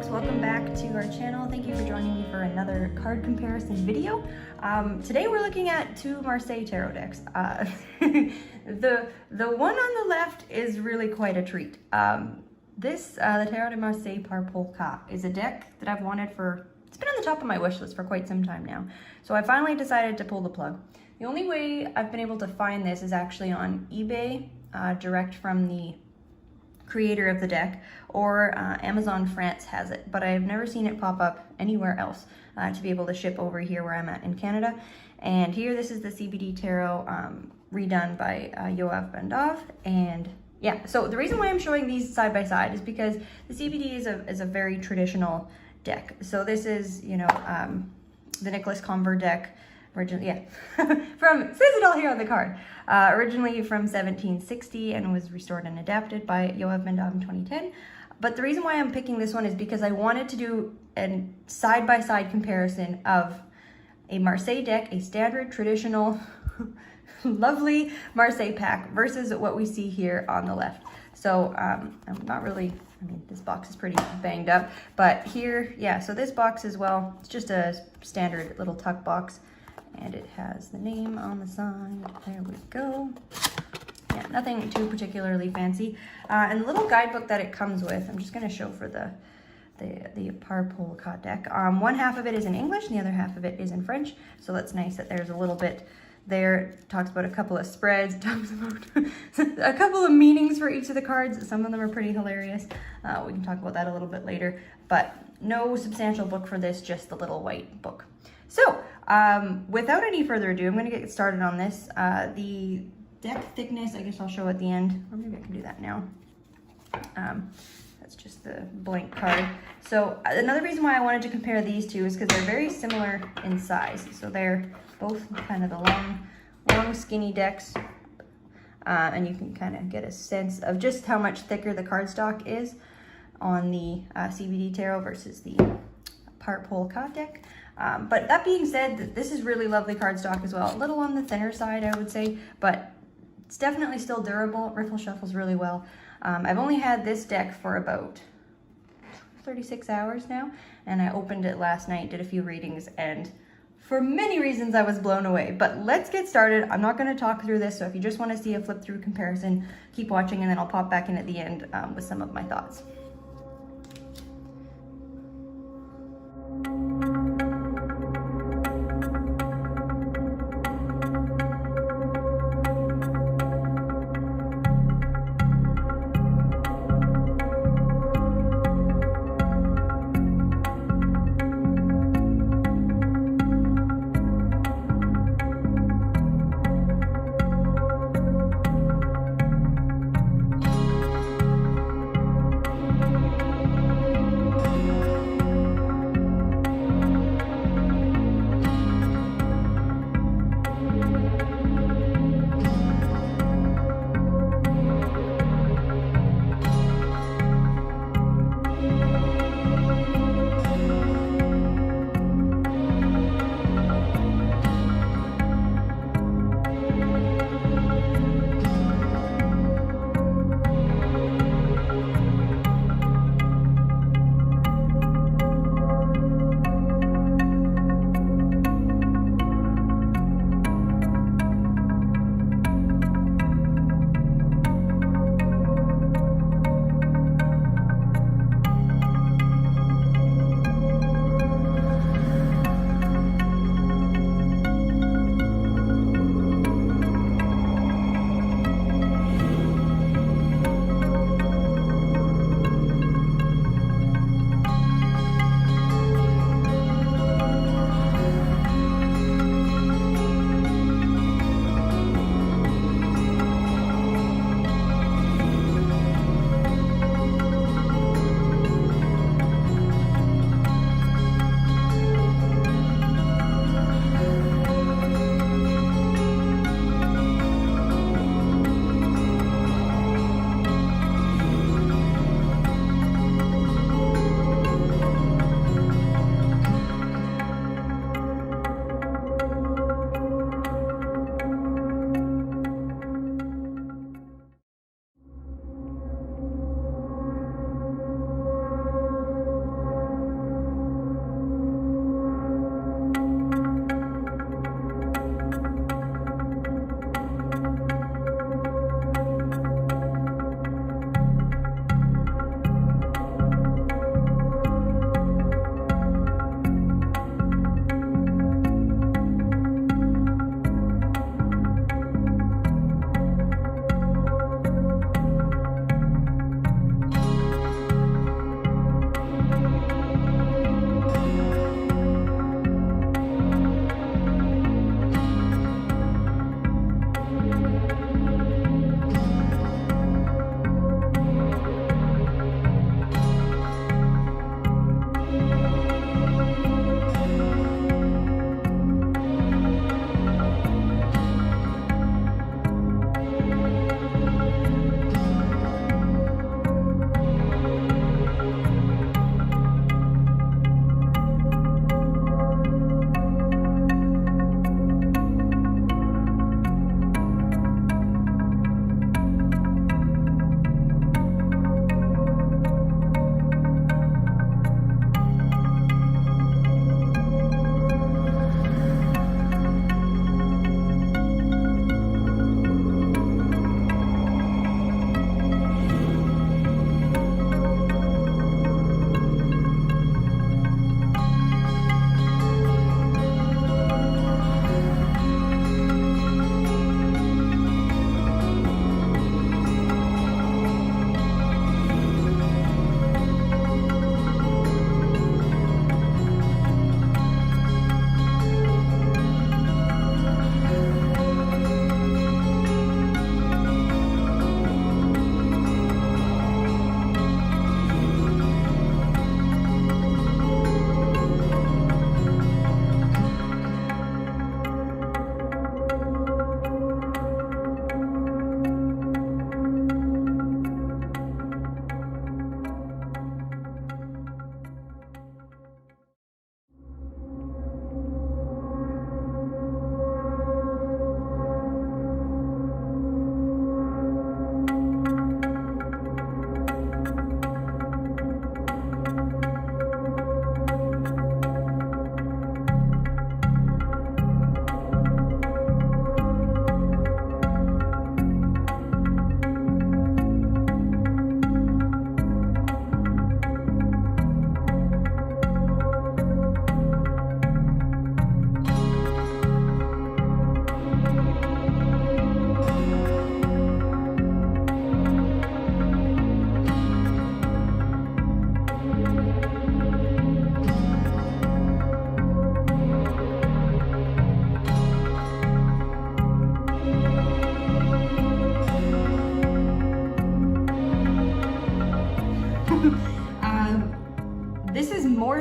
folks, welcome back to our channel. Thank you for joining me for another card comparison video. Today we're looking at two Marseille tarot decks. The one on the left is really quite a treat. The Tarot de Marseille par Polka is a deck that I've wanted for, it's been on the top of my wish list for quite some time now. So I finally decided to pull the plug. The only way I've been able to find this is actually on eBay, direct from the creator of the deck, or Amazon France has it, but I've never seen it pop up anywhere else to be able to ship over here where I'm at in Canada. And here, this is the CBD tarot redone by Yoav Ben-Dov. And yeah, so the reason why I'm showing these side by side is because the CBD is a very traditional deck. So this is, you know, the Nicholas Conver deck, originally, yeah, says it all here on the card. Originally from 1760 and was restored and adapted by Yoav Ben-Dov in 2010. But the reason why I'm picking this one is because I wanted to do a side-by-side comparison of a Marseille deck, a standard, traditional, lovely Marseille pack versus what we see here on the left. So I'm not really, I mean, this box is pretty banged up, but here, yeah, so this box as well, it's just a standard little tuck box. And it has the name on the side. There we go. Yeah, nothing too particularly fancy. And the little guidebook that it comes with, I'm just going to show for the par Polka deck. One half of it is in English, and the other half of it is in French. So that's nice that there's a little bit there. It talks about a couple of spreads. It talks about a couple of meanings for each of the cards. Some of them are pretty hilarious. We can talk about that a little bit later. But no substantial book for this, just the little white book. So, without any further ado, I'm going to get started on this. The deck thickness, I guess I'll show at the end, or maybe I can do that now. That's just the blank card. So, another reason why I wanted to compare these two is because they're very similar in size. So, they're both kind of the long skinny decks. And you can kind of get a sense of just how much thicker the cardstock is on the CBD tarot versus the par Polka deck. But that being said, this is really lovely cardstock as well. A little on the thinner side, I would say, but it's definitely still durable. Riffle shuffles really well. I've only had this deck for about 36 hours now, and I opened it last night, did a few readings, and for many reasons I was blown away. But let's get started. I'm not going to talk through this, so if you just want to see a flip through comparison, keep watching, and then I'll pop back in at the end with some of my thoughts.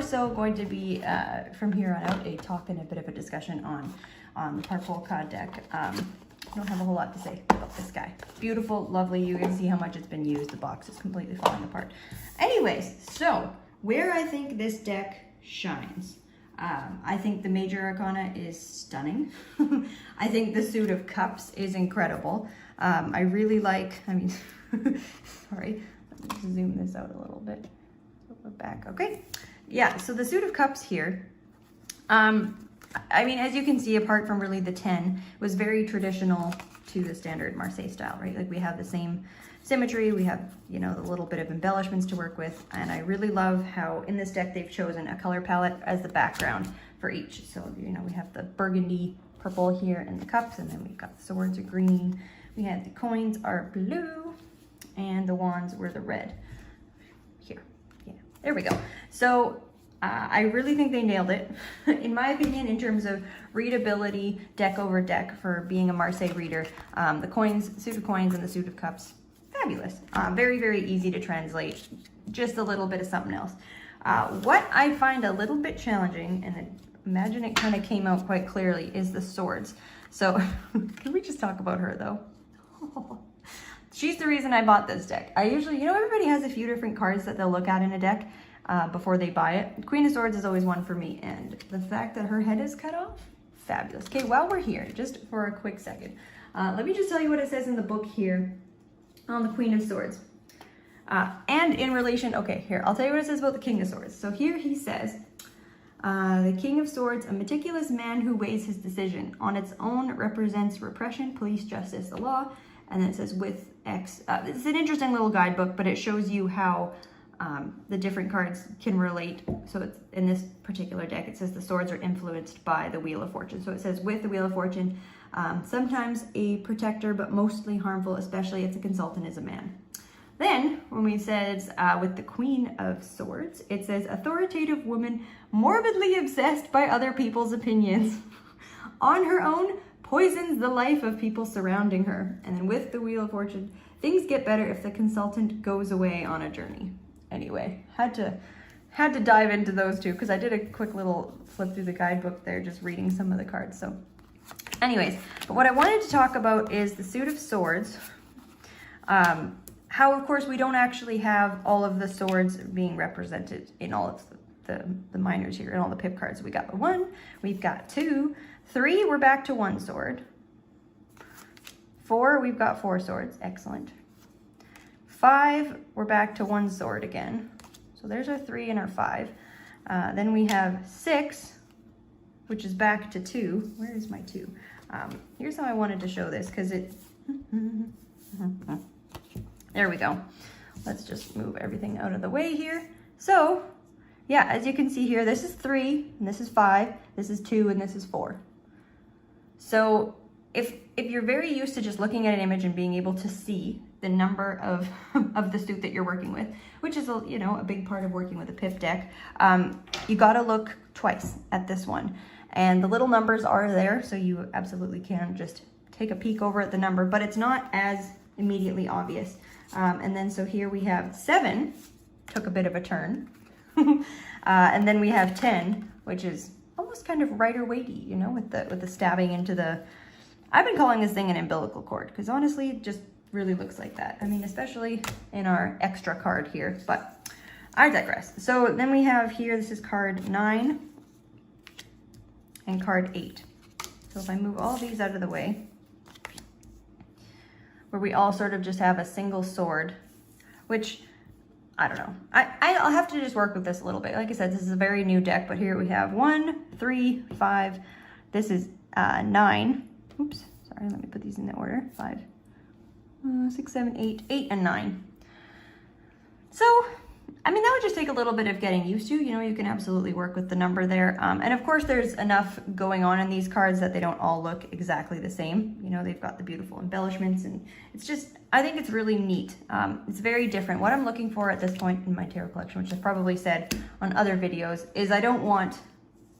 more so going to be, from here on out, a talk and a bit of a discussion on the Purple card deck. I don't have a whole lot to say about this guy. Beautiful, lovely. You can see how much it's been used. The box is completely falling apart. Anyways, so where I think this deck shines. I think the Major Arcana is stunning. I think the Suit of Cups is incredible. I really like, sorry, let me zoom this out a little bit. We're back, okay. Yeah, so the Suit of Cups here, as you can see, apart from really the 10, was very traditional to the standard Marseille style, right? Like we have the same symmetry, we have, the little bit of embellishments to work with, and I really love how in this deck they've chosen a color palette as the background for each. So, we have the burgundy purple here in the cups, and then we've got the swords are green, we had the coins are blue, and the wands were the red. Here, yeah, there we go. So, I really think they nailed it, in my opinion, in terms of readability, deck over deck for being a Marseille reader. The coins, Suit of Coins and the Suit of Cups, fabulous. Very, very easy to translate, just a little bit of something else. What I find a little bit challenging, and I imagine it kind of came out quite clearly, is the swords. So, can we just talk about her though? She's the reason I bought this deck. I usually, everybody has a few different cards that they'll look at in a deck before they buy it. Queen of Swords is always one for me, and the fact that her head is cut off, fabulous. Okay, while we're here, just for a quick second, let me just tell you what it says in the book here on the Queen of Swords. And in relation, okay, here, I'll tell you what it says about the King of Swords. So here he says, the King of Swords, a meticulous man who weighs his decision. On its own represents repression, police, justice, the law. And then it says with X. It's an interesting little guidebook, but it shows you how the different cards can relate. So it's in this particular deck, it says the swords are influenced by the Wheel of Fortune. So it says with the Wheel of Fortune, sometimes a protector, but mostly harmful, especially if the consultant is a man. Then, when we says with the Queen of Swords, it says authoritative woman, morbidly obsessed by other people's opinions. On her own, poisons the life of people surrounding her. And then with the Wheel of Fortune, things get better if the consultant goes away on a journey. Anyway, had to dive into those two because I did a quick little flip through the guidebook there, just reading some of the cards. So anyways, but what I wanted to talk about is the Suit of Swords. How, of course, we don't actually have all of the swords being represented in all of the minors here, and all the pip cards. We got 1, we've got 2, 3, we're back to 1 sword. 4, we've got 4 swords, excellent. 5, we're back to 1 sword again. So there's our 3 and our 5. Then we have 6, which is back to 2. Where is my 2? Here's how I wanted to show this, because it... There we go. Let's just move everything out of the way here. So, yeah, as you can see here, this is 3, and this is 5, this is 2, and this is 4. So if you're very used to just looking at an image and being able to see the number of the suit that you're working with, which is a big part of working with a pip deck, you got to look twice at this one. And the little numbers are there, so you absolutely can just take a peek over at the number, but it's not as immediately obvious. And then so here we have 7, took a bit of a turn. And then we have 10, which is almost kind of Rider weighty, with the stabbing into the, I've been calling this thing an umbilical cord, because honestly, it just really looks like that. especially in our extra card here, but I digress. So then we have here, this is card 9 and card 8. So if I move all these out of the way, where we all sort of just have a single sword, which, I don't know. I'll have to just work with this a little bit. Like I said, this is a very new deck, but here we have 1, 3, 5. This is 9. Oops, sorry, let me put these in the order. 5, 6, 7, 8, 8, and 9. So, that would just take a little bit of getting used to. You can absolutely work with the number there. And of course, there's enough going on in these cards that they don't all look exactly the same. They've got the beautiful embellishments, and it's just, I think it's really neat. It's very different. What I'm looking for at this point in my tarot collection, which I've probably said on other videos, is I don't want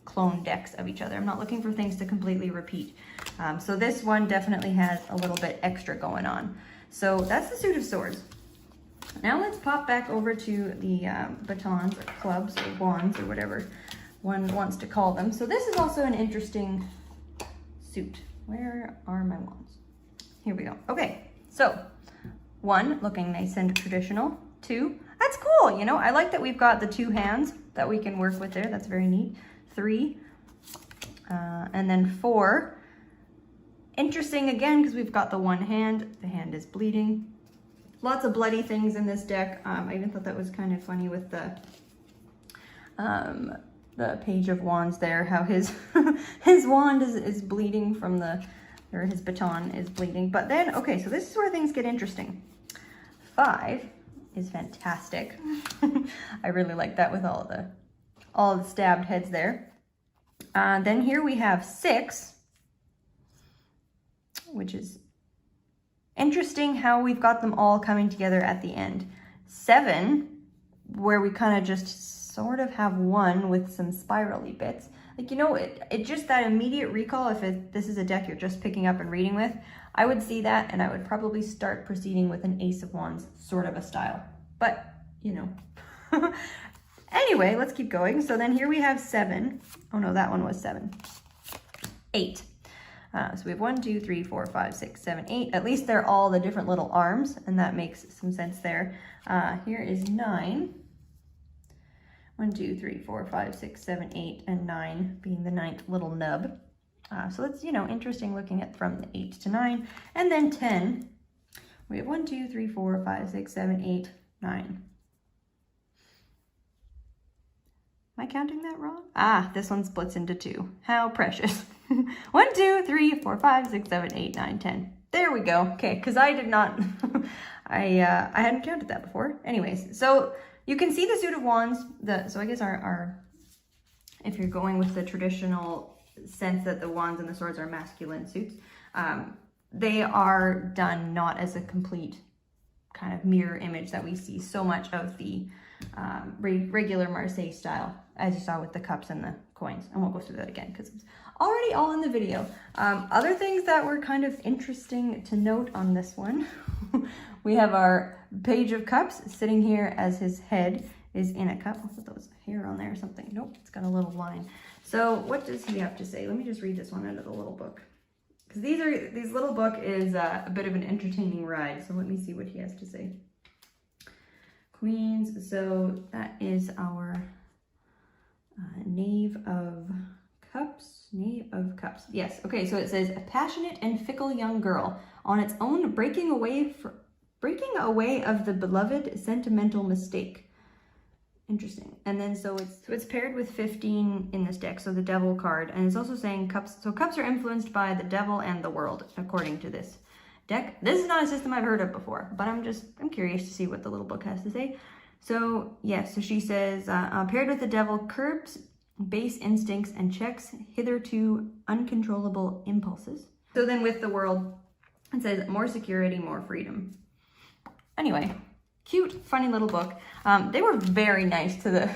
clone decks of each other. I'm not looking for things to completely repeat. So this one definitely has a little bit extra going on. So that's the Suit of Swords. Now let's pop back over to the batons or clubs or wands or whatever one wants to call them. So this is also an interesting suit. Where are my wands? Here we go. Okay, so 1, looking nice and traditional. 2, that's cool, you know, I like that we've got the 2 hands that we can work with there. That's very neat. 3, and then 4. Interesting again, because we've got the 1 hand. The hand is bleeding. Lots of bloody things in this deck. I even thought that was kind of funny with the Page of Wands there, how his his wand is bleeding from the, or his baton is bleeding. But then, okay, so this is where things get interesting. 5 is fantastic. I really like that with all the stabbed heads there. Then here we have 6, which is interesting how we've got them all coming together at the end. 7, where we kind of just sort of have 1 with some spirally bits. Like, you know, it just that immediate recall, if this is a deck you're just picking up and reading with, I would see that and I would probably start proceeding with an Ace of Wands sort of a style. But, you know. Anyway, let's keep going. So then here we have 7. Oh no, that one was 7. 8. So we have 1, 2, 3, 4, 5, 6, 7, 8. At least they're all the different little arms, and that makes some sense there. Here is 9. 1, 2, 3, 4, 5, 6, 7, 8, and 9 being the 9th little nub. So that's, you know, interesting looking at from the 8 to 9. And then 10. We have 1, 2, 3, 4, 5, 6, 7, 8, 9. Am I counting that wrong? Ah, this one splits into 2. How precious. 1, 2, 3, 4, 5, 6, 7, 8, 9, 10. There we go. Okay, because I did not, I hadn't counted that before. Anyways, so you can see the suit of wands. So I guess our if you're going with the traditional sense that the wands and the swords are masculine suits, they are done not as a complete kind of mirror image that we see so much of the regular Marseille style, as you saw with the cups and the coins. I won't go through that again because it's already all in the video. Other things that were kind of interesting to note on this one, we have our Page of Cups sitting here as his head is in a cup. I thought that was hair on there or something. Nope, it's got a little line. So what does he have to say? Let me just read this one out of the little book, because these little book is a bit of an entertaining ride. So let me see what he has to say. Queens, so that is our Knave of Cups. Knave of Cups. Yes. Okay. So it says a passionate and fickle young girl on its own, breaking away of the beloved sentimental mistake. Interesting. And then so it's paired with 15 in this deck. So the Devil card, and it's also saying cups. So cups are influenced by the devil and the world, according to this deck. This is not a system I've heard of before, but I'm curious to see what the little book has to say. So yes, so she says, paired with the devil, curbs base instincts and checks hitherto uncontrollable impulses. So then with the world, it says more security, more freedom. Anyway, cute, funny little book. They were very nice to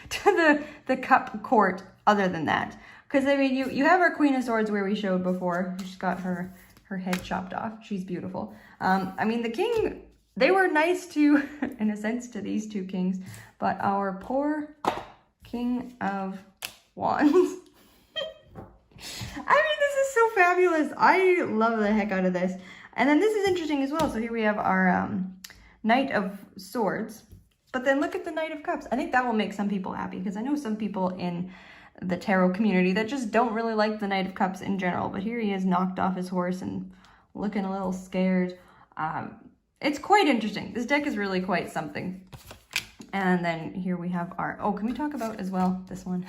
the cup court other than that. Because I mean, you have our Queen of Swords where we showed before. She's got her head chopped off. She's beautiful. I mean, the king, they were nice to, in a sense, to these 2 kings, but our poor King of Wands. I mean, this is so fabulous. I love the heck out of this. And then this is interesting as well. So here we have our Knight of Swords, but then look at the Knight of Cups. I think that will make some people happy, because I know some people in the tarot community that just don't really like the Knight of Cups in general, but here he is knocked off his horse and looking a little scared. It's quite interesting. This deck is really quite something. And then here we have our, oh, can we talk about as well this one?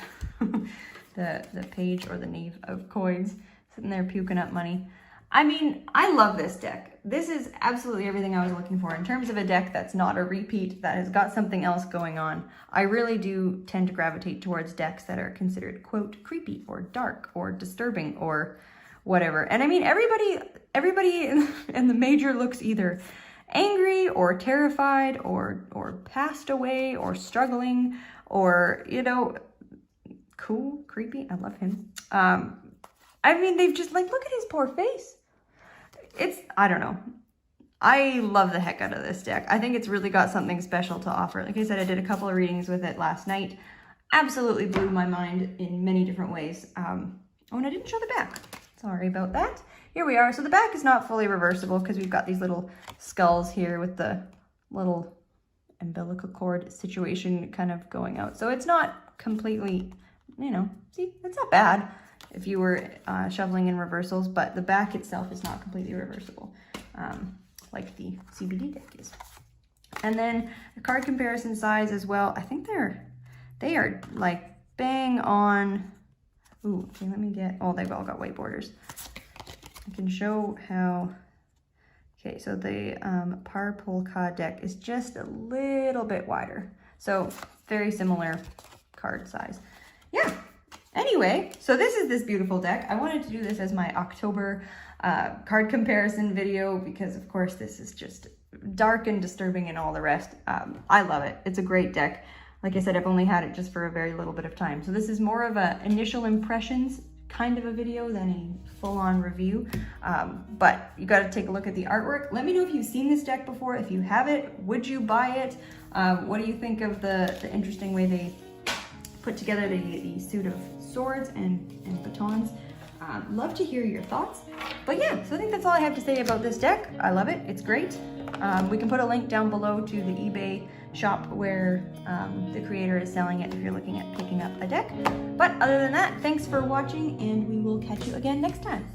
the Page or the Knave of Coins sitting there puking up money. I mean, I love this deck. This is absolutely everything I was looking for in terms of a deck that's not a repeat, that has got something else going on. I really do tend to gravitate towards decks that are considered, quote, creepy or dark or disturbing or whatever. And I mean, everybody in the major looks either angry or terrified or passed away or struggling or, you know, cool, creepy. I love him. I mean, they've just, like, look at his poor face. I don't know. I love the heck out of this deck. I think it's really got something special to offer. Like I said, I did a couple of readings with it last night. Absolutely blew my mind in many different ways. Oh, and I didn't show the back. Sorry about that. Here we are. So the back is not fully reversible because we've got these little skulls here with the little umbilical cord situation kind of going out. So it's not completely, you know, see, it's not bad if you were shoveling in reversals, but the back itself is not completely reversible, like the CBD deck is. And then the card comparison size as well, I think they are like bang on. Ooh, okay, let me get, oh, they've all got white borders. I can show how, okay, so the Par Polka deck is just a little bit wider. So very similar card size. Yeah, anyway, so this is this beautiful deck. I wanted to do this as my October card comparison video because of course this is just dark and disturbing and all the rest. I love it. It's a great deck. Like I said, I've only had it just for a very little bit of time. So this is more of a initial impressions kind of a video than a full-on review. But you got to take a look at the artwork. Let me know if you've seen this deck before. If you have it, would you buy it? What do you think of the interesting way they put together the suit of swords and batons? Love to hear your thoughts. But yeah, so I think that's all I have to say about this deck. I love it. It's great. We can put a link down below to the eBay shop where the creator is selling it if you're looking at picking up a deck. But other than that, thanks for watching and we will catch you again next time.